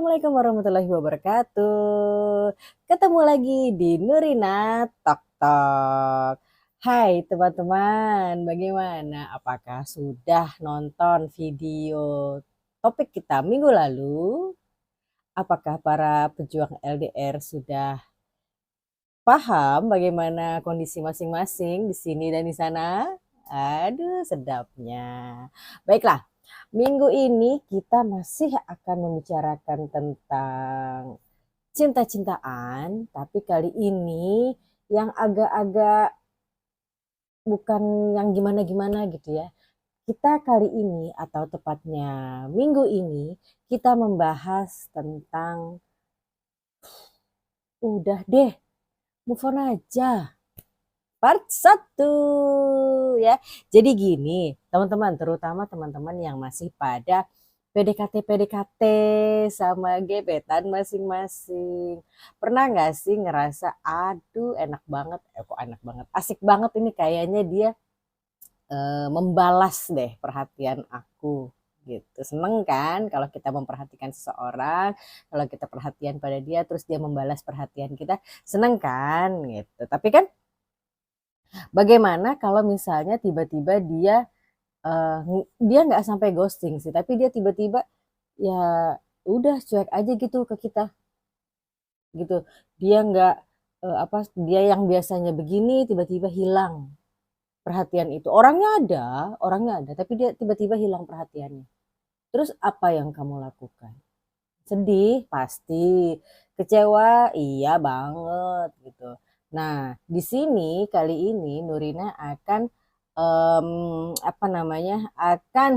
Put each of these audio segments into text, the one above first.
Assalamualaikum warahmatullahi wabarakatuh. Ketemu lagi di Nurina Tok Tok. Hai teman-teman, bagaimana? Apakah sudah nonton video topik kita minggu lalu? Apakah para pejuang LDR sudah paham bagaimana kondisi masing-masing di sini dan di sana? Aduh, sedapnya. Baiklah, minggu ini kita masih akan membicarakan tentang cinta-cintaan, tapi kali ini yang agak-agak bukan yang gimana-gimana gitu ya. Kita kali ini atau tepatnya minggu ini kita membahas tentang udah deh, move on aja. Part 1 ya. Jadi gini, teman-teman, terutama teman-teman yang masih pada PDKT sama gebetan masing-masing. Pernah nggak sih ngerasa, aduh enak banget, kok enak banget, asik banget ini kayaknya dia membalas deh perhatian aku gitu. Seneng kan kalau kita memperhatikan seseorang, kalau kita perhatian pada dia terus dia membalas perhatian kita, seneng kan gitu. Tapi kan bagaimana kalau misalnya tiba-tiba dia nggak sampai ghosting sih, tapi dia tiba-tiba ya udah cuek aja gitu ke kita gitu. Dia nggak dia yang biasanya begini tiba-tiba hilang perhatian itu. Orangnya ada, tapi dia tiba-tiba hilang perhatiannya. Terus apa yang kamu lakukan? Sedih pasti, kecewa iya banget gitu. Nah, di sini kali ini Nurina akan akan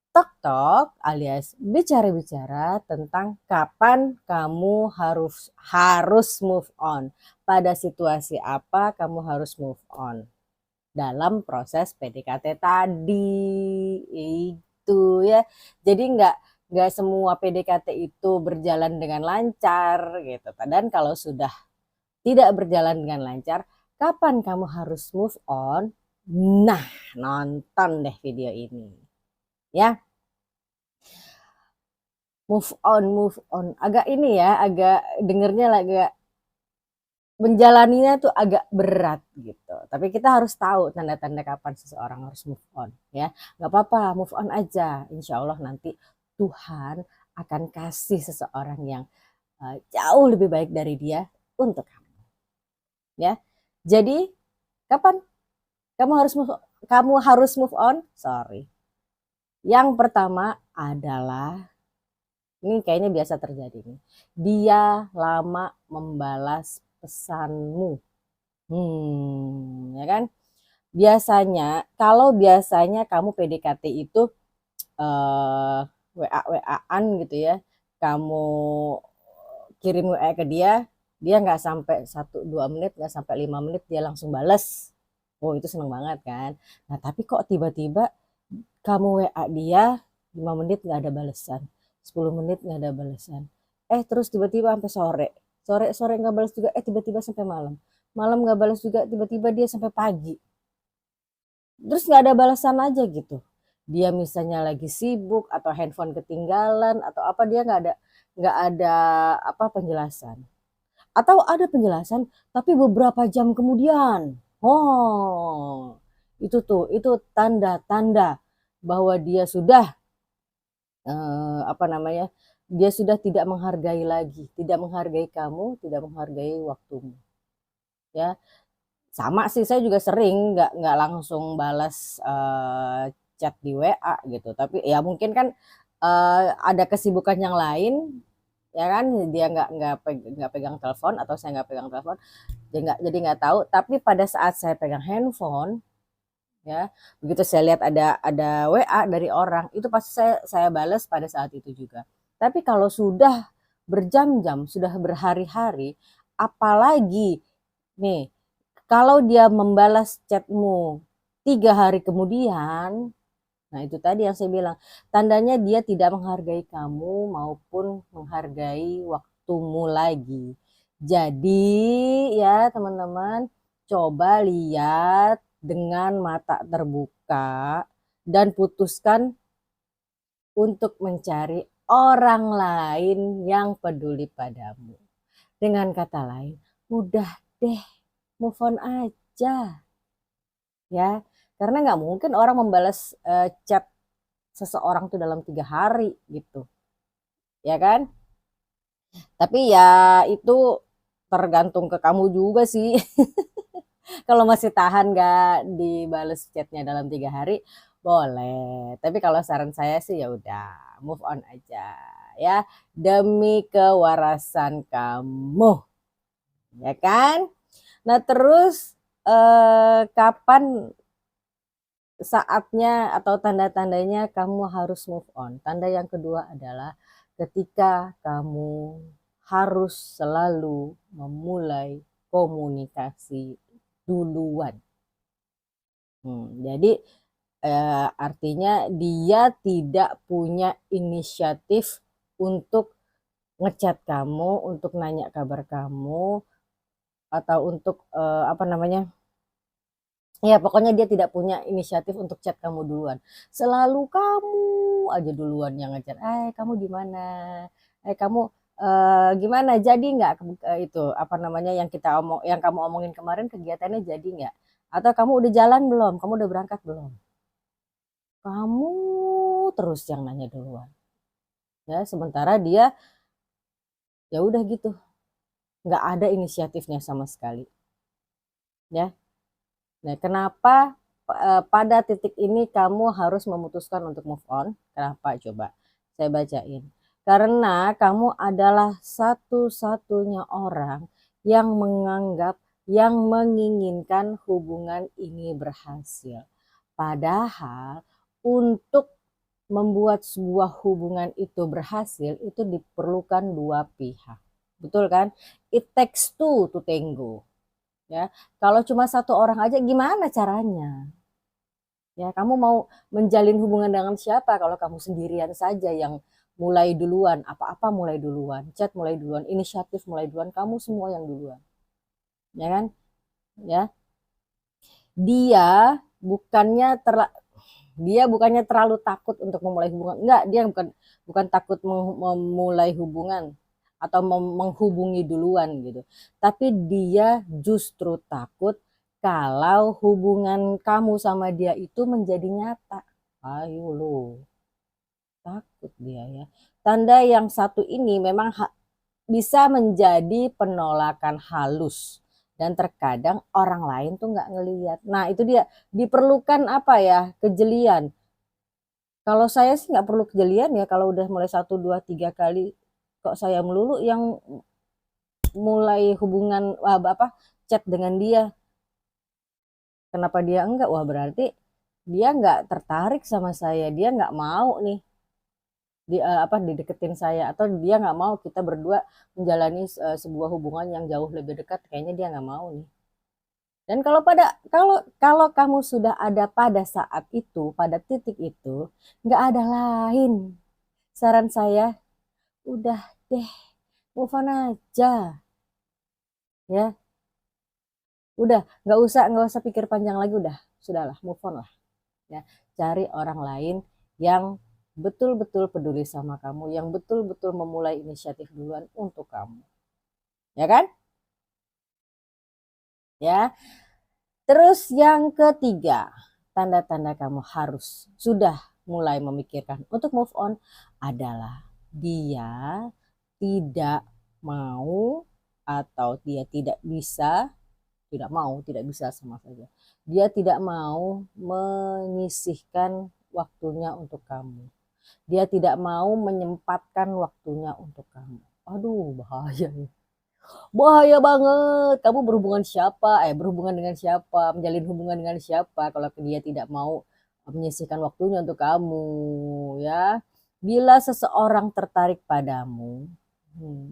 tok-tok alias bicara-bicara tentang kapan kamu harus harus move on. Pada situasi apa kamu harus move on dalam proses PDKT tadi. Itu ya. Jadi nggak semua PDKT itu berjalan dengan lancar gitu. Dan kalau sudah tidak berjalan dengan lancar, kapan kamu harus move on? Nah, nonton deh video ini. Ya, move on. Agak ini ya, agak dengernya agak menjalaninya tuh agak berat gitu. Tapi kita harus tahu tanda-tanda kapan seseorang harus move on ya. Nggak apa-apa, move on aja. Insya Allah nanti Tuhan akan kasih seseorang yang jauh lebih baik dari dia untuk kamu ya. Jadi kapan kamu harus move on? Sorry. Yang pertama adalah ini kayaknya biasa terjadi nih. Dia lama membalas pesanmu. Ya kan? Biasanya kamu PDKT itu WA-WA-an gitu ya. Kamu kirim WA ke dia, dia nggak sampai 1-2 menit, nggak sampai 5 menit dia langsung bales. Oh itu seneng banget kan. Nah tapi kok tiba-tiba kamu WA dia 5 menit nggak ada balesan, 10 menit nggak ada balesan. Terus tiba-tiba sampai sore, sore nggak balas juga. Tiba-tiba sampai malam, malam nggak balas juga. Tiba-tiba dia sampai pagi. Terus nggak ada balasan aja gitu. Dia misalnya lagi sibuk atau handphone ketinggalan atau apa, dia nggak ada apa penjelasan. Atau ada penjelasan tapi beberapa jam kemudian. Oh, itu tanda-tanda bahwa dia sudah eh, apa namanya? Dia sudah tidak menghargai lagi, tidak menghargai kamu, tidak menghargai waktumu. Ya, sama sih, saya juga sering nggak langsung balas chat di WA gitu. Tapi ya mungkin kan ada kesibukan yang lain ya kan, dia nggak pegang telepon atau saya nggak pegang telepon, jadi nggak tahu. Tapi pada saat saya pegang handphone ya, begitu saya lihat ada WA dari orang itu pasti saya balas pada saat itu juga. Tapi kalau sudah berjam-jam, sudah berhari-hari, apalagi nih kalau dia membalas chatmu 3 hari kemudian, nah itu tadi yang saya bilang, tandanya dia tidak menghargai kamu maupun menghargai waktumu lagi. Jadi ya teman-teman, coba lihat dengan mata terbuka dan putuskan untuk mencari orang lain yang peduli padamu. Dengan kata lain, udah deh, move on aja. Ya, karena nggak mungkin orang membalas chat seseorang tuh dalam 3 hari gitu, ya kan? Tapi ya itu tergantung ke kamu juga sih. Kalau masih tahan nggak dibales chatnya dalam 3 hari, boleh. Tapi kalau saran saya sih ya udah move on aja ya, demi kewarasan kamu, ya kan? Nah terus kapan saatnya atau tanda-tandanya kamu harus move on? Tanda yang kedua adalah ketika kamu harus selalu memulai komunikasi duluan. Jadi artinya dia tidak punya inisiatif untuk ngechat kamu, untuk nanya kabar kamu, atau untuk apa namanya? Ya pokoknya dia tidak punya inisiatif untuk chat kamu duluan. Selalu kamu aja duluan yang ngechat. Kamu di mana? Kamu gimana? Jadi nggak itu apa namanya yang yang kamu omongin kemarin kegiatannya jadi nggak? Atau kamu udah jalan belum? Kamu udah berangkat belum? Kamu terus yang nanya duluan. Ya, sementara dia ya udah gitu, nggak ada inisiatifnya sama sekali. Ya. Nah, kenapa pada titik ini kamu harus memutuskan untuk move on? Kenapa? Coba saya bacain. Karena kamu adalah satu-satunya orang yang menganggap, yang menginginkan hubungan ini berhasil. Padahal untuk membuat sebuah hubungan itu berhasil itu diperlukan dua pihak. Betul kan? It takes two to tango. Ya, kalau cuma satu orang aja gimana caranya? Ya, kamu mau menjalin hubungan dengan siapa kalau kamu sendirian saja yang mulai duluan, apa-apa mulai duluan, chat mulai duluan, inisiatif mulai duluan, kamu semua yang duluan. Ya kan? Ya. Dia bukannya dia bukannya terlalu takut untuk memulai hubungan. Enggak, dia bukan bukan takut memulai hubungan atau menghubungi duluan gitu. Tapi dia justru takut kalau hubungan kamu sama dia itu menjadi nyata. Ayo lo, takut dia ya. Tanda yang satu ini memang bisa menjadi penolakan halus dan terkadang orang lain tuh nggak ngelihat. Nah itu dia diperlukan apa ya, kejelian. Kalau saya sih nggak perlu kejelian ya, kalau udah mulai 1, 2, 3 kali kok saya melulu yang mulai hubungan apa chat dengan dia. Kenapa dia enggak? Wah berarti dia nggak tertarik sama saya, dia nggak mau nih di apa dideketin saya, atau dia nggak mau kita berdua menjalani sebuah hubungan yang jauh lebih dekat, kayaknya dia nggak mau nih. Dan kalau kamu sudah ada pada saat itu, pada titik itu, nggak ada lain. Saran saya, udah deh, move on aja, ya. Udah, nggak usah pikir panjang lagi, udah, sudahlah, move on lah, ya. Cari orang lain yang betul-betul peduli sama kamu, yang betul-betul memulai inisiatif duluan untuk kamu, ya kan? Ya. Terus yang ketiga, tanda-tanda kamu harus sudah mulai memikirkan untuk move on adalah dia tidak mau atau dia tidak bisa, tidak mau, tidak bisa sama saja. Dia tidak mau menyisihkan waktunya untuk kamu. Dia tidak mau menyempatkan waktunya untuk kamu. Aduh, bahaya ya. Bahaya banget. Kamu berhubungan dengan siapa, menjalin hubungan dengan siapa kalau dia tidak mau menyisihkan waktunya untuk kamu, ya. Bila seseorang tertarik padamu,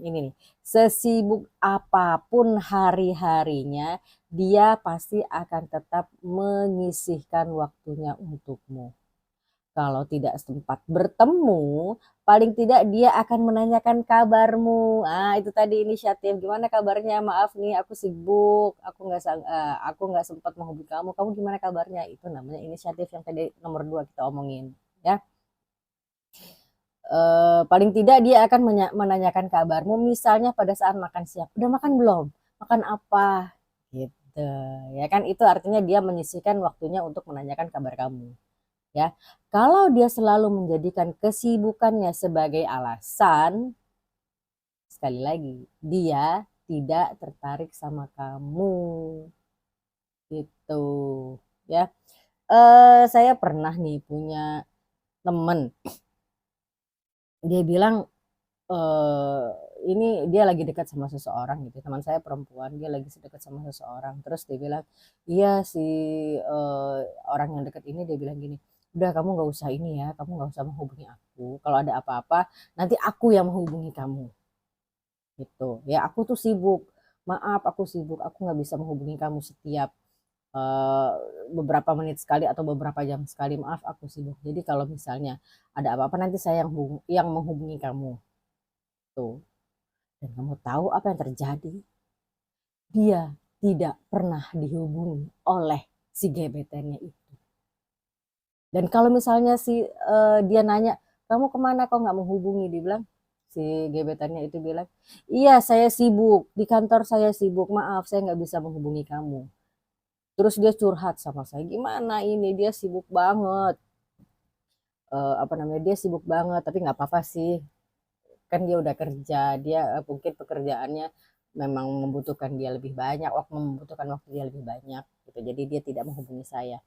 ini nih, sesibuk apapun hari-harinya, dia pasti akan tetap menyisihkan waktunya untukmu. Kalau tidak sempat bertemu, paling tidak dia akan menanyakan kabarmu. Itu tadi inisiatif. Gimana kabarnya? Maaf nih, aku sibuk. Aku nggak sempat menghubungi kamu. Kamu gimana kabarnya? Itu namanya inisiatif yang tadi nomor 2 kita omongin. Ya, paling tidak dia akan menanyakan kabarmu, misalnya pada saat makan siang, udah makan belum, makan apa, gitu ya kan. Itu artinya dia menyisihkan waktunya untuk menanyakan kabar kamu ya. Kalau dia selalu menjadikan kesibukannya sebagai alasan, sekali lagi dia tidak tertarik sama kamu gitu ya. Saya pernah nih punya temen, dia bilang ini dia lagi dekat sama seseorang gitu, teman saya perempuan, dia lagi dekat sama seseorang, terus dia bilang, iya si orang yang dekat ini dia bilang gini, udah kamu nggak usah ini ya, kamu nggak usah menghubungi aku, kalau ada apa-apa nanti aku yang menghubungi kamu gitu ya. Aku tuh sibuk, maaf aku sibuk, aku nggak bisa menghubungi kamu setiap eh, beberapa menit sekali atau beberapa jam sekali, maaf aku sibuk, jadi kalau misalnya ada apa-apa nanti saya yang menghubungi kamu tuh. Dan kamu tahu apa yang terjadi? Dia tidak pernah dihubungi oleh si gebetannya itu. Dan kalau misalnya dia nanya, kamu kemana kok nggak menghubungi? Dia bilang, si gebetannya itu bilang, iya saya sibuk, di kantor saya sibuk, maaf saya nggak bisa menghubungi kamu. Terus dia curhat sama saya, gimana ini dia sibuk banget. Apa namanya, dia sibuk banget, tapi nggak apa-apa sih, kan dia udah kerja, dia mungkin pekerjaannya memang membutuhkan dia lebih banyak, membutuhkan waktu dia lebih banyak gitu, jadi dia tidak menghubungi saya.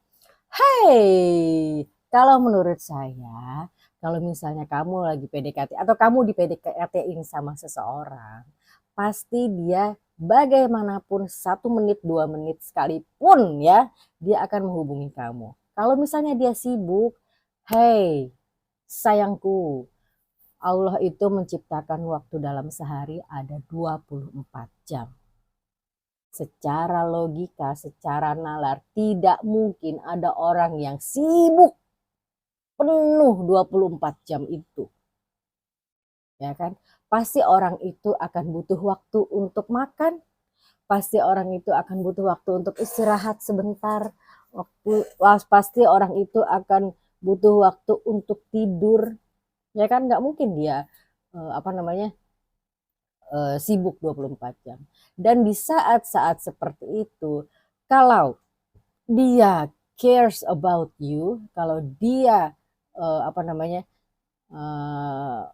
Hey, kalau menurut saya, kalau misalnya kamu lagi PDKT atau kamu di PDKT-in sama seseorang, pasti dia bagaimanapun 1 menit 2 menit sekalipun ya, dia akan menghubungi kamu. Kalau misalnya dia sibuk, hey sayangku, Allah itu menciptakan waktu dalam sehari ada 24 jam. Secara logika, secara nalar, tidak mungkin ada orang yang sibuk penuh 24 jam itu. Ya kan? Pasti orang itu akan butuh waktu untuk makan, pasti orang itu akan butuh waktu untuk istirahat sebentar, pasti orang itu akan butuh waktu untuk tidur. Ya kan, nggak mungkin dia apa namanya sibuk 24 jam. Dan di saat-saat seperti itu, kalau dia cares about you, kalau dia apa namanya uh,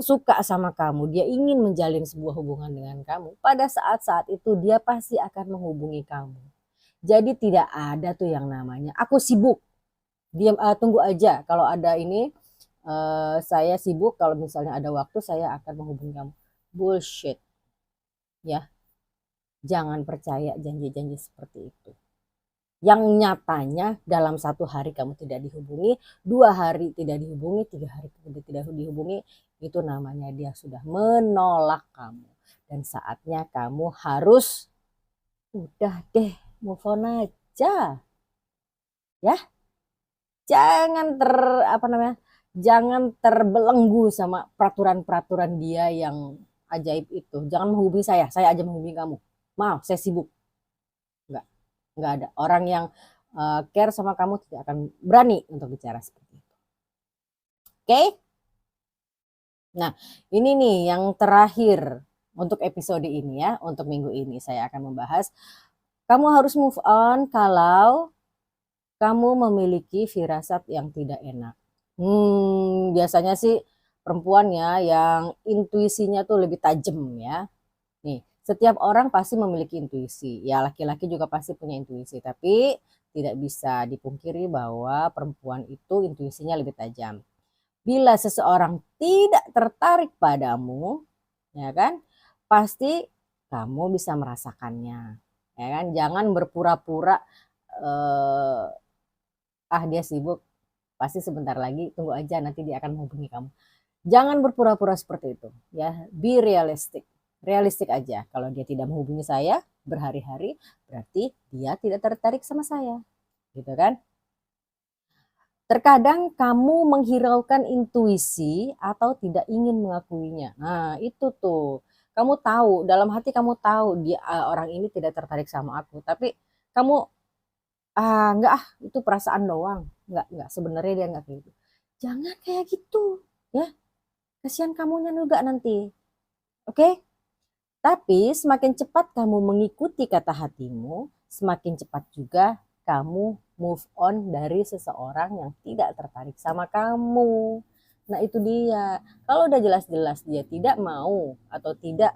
suka sama kamu, dia ingin menjalin sebuah hubungan dengan kamu, pada saat-saat itu dia pasti akan menghubungi kamu. Jadi tidak ada tuh yang namanya aku sibuk, diam, tunggu aja kalau ada ini, saya sibuk, kalau misalnya ada waktu saya akan menghubungi kamu. Bullshit ya. Jangan percaya janji-janji seperti itu. Yang nyatanya dalam 1 hari kamu tidak dihubungi, 2 hari tidak dihubungi, 3 hari tidak dihubungi, itu namanya dia sudah menolak kamu. Dan saatnya kamu harus udah deh, move on aja. Ya, jangan apa namanya? Jangan terbelenggu sama peraturan-peraturan dia yang ajaib itu. Jangan menghubungi saya aja menghubungi kamu. Maaf, saya sibuk. Enggak. Nggak ada orang yang care sama kamu tidak akan berani untuk bicara seperti itu. Oke? Nah, ini nih yang terakhir untuk episode ini ya, untuk minggu ini saya akan membahas kamu harus move on kalau kamu memiliki firasat yang tidak enak. Biasanya sih perempuan ya yang intuisinya tuh lebih tajam ya. Nih, setiap orang pasti memiliki intuisi. Ya, laki-laki juga pasti punya intuisi, tapi tidak bisa dipungkiri bahwa perempuan itu intuisinya lebih tajam. Bila seseorang tidak tertarik padamu, ya kan? Pasti kamu bisa merasakannya. Ya kan? Jangan berpura-pura eh, dia sibuk, pasti sebentar lagi, tunggu aja nanti dia akan menghubungi kamu. Jangan berpura-pura seperti itu, ya. Be realistic. Realistik aja. Kalau dia tidak menghubungi saya berhari-hari, berarti dia tidak tertarik sama saya. Gitu kan? Terkadang kamu menghiraukan intuisi atau tidak ingin mengakuinya. Nah, itu tuh. Kamu tahu, dalam hati kamu tahu dia orang ini tidak tertarik sama aku, tapi kamu enggak itu perasaan doang. Enggak, sebenarnya dia enggak kayak gitu. Jangan kayak gitu, ya. kasihan kamunya juga nanti. Oke? Tapi semakin cepat kamu mengikuti kata hatimu, semakin cepat juga kamu move on dari seseorang yang tidak tertarik sama kamu. Nah itu dia. Kalau udah jelas-jelas dia tidak mau atau tidak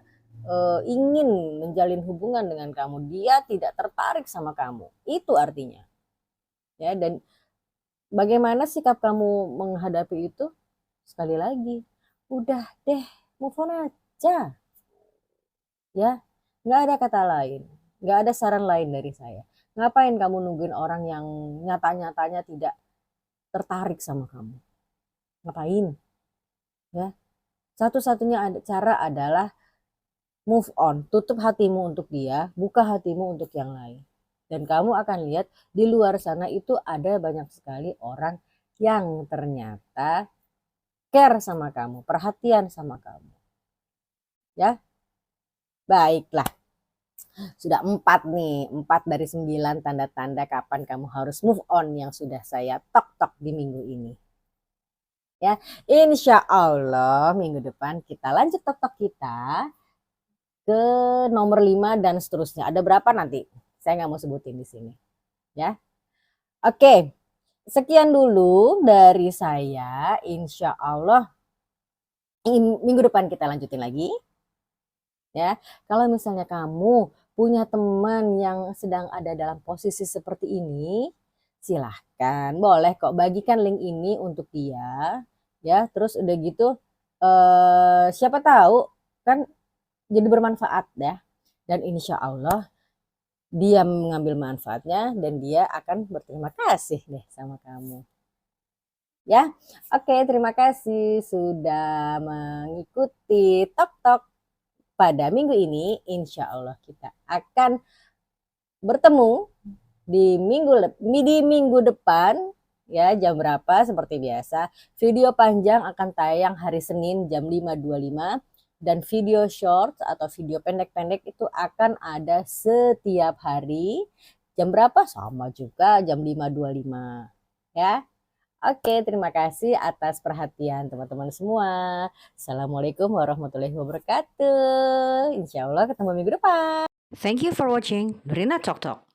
ingin menjalin hubungan dengan kamu, dia tidak tertarik sama kamu. Itu artinya. Ya, dan bagaimana sikap kamu menghadapi itu? Sekali lagi, udah deh, move on aja. Ya, nggak ada kata lain, nggak ada saran lain dari saya. Ngapain kamu nungguin orang yang nyata-nyatanya tidak tertarik sama kamu? Ngapain? Ya, satu-satunya cara adalah move on, tutup hatimu untuk dia, buka hatimu untuk yang lain. Dan kamu akan lihat di luar sana itu ada banyak sekali orang yang ternyata care sama kamu, perhatian sama kamu. Ya, baiklah. Sudah 4 nih, 4 dari 9 tanda-tanda kapan kamu harus move on yang sudah saya tok-tok di minggu ini. Ya, insya Allah minggu depan kita lanjut tok-tok kita ke nomor 5 dan seterusnya. Ada berapa nanti? Saya nggak mau sebutin di sini. Ya, oke. Sekian dulu dari saya. Insya Allah minggu depan kita lanjutin lagi. Ya, kalau misalnya kamu punya teman yang sedang ada dalam posisi seperti ini, silahkan, boleh kok bagikan link ini untuk dia, ya. Terus udah gitu, siapa tahu kan jadi bermanfaat ya. Dan insya Allah dia mengambil manfaatnya dan dia akan berterima kasih deh sama kamu. Ya, oke, terima kasih sudah mengikuti Tok Tok pada minggu ini. Insya Allah kita akan bertemu di minggu depan ya, jam berapa seperti biasa. Video panjang akan tayang hari Senin jam 5.25 dan video short atau video pendek-pendek itu akan ada setiap hari. Jam berapa? Sama juga jam 5.25 ya. Oke, terima kasih atas perhatian teman-teman semua. Assalamualaikum warahmatullahi wabarakatuh. Insya Allah ketemu minggu depan. Thank you for watching Nurina Talk Talk.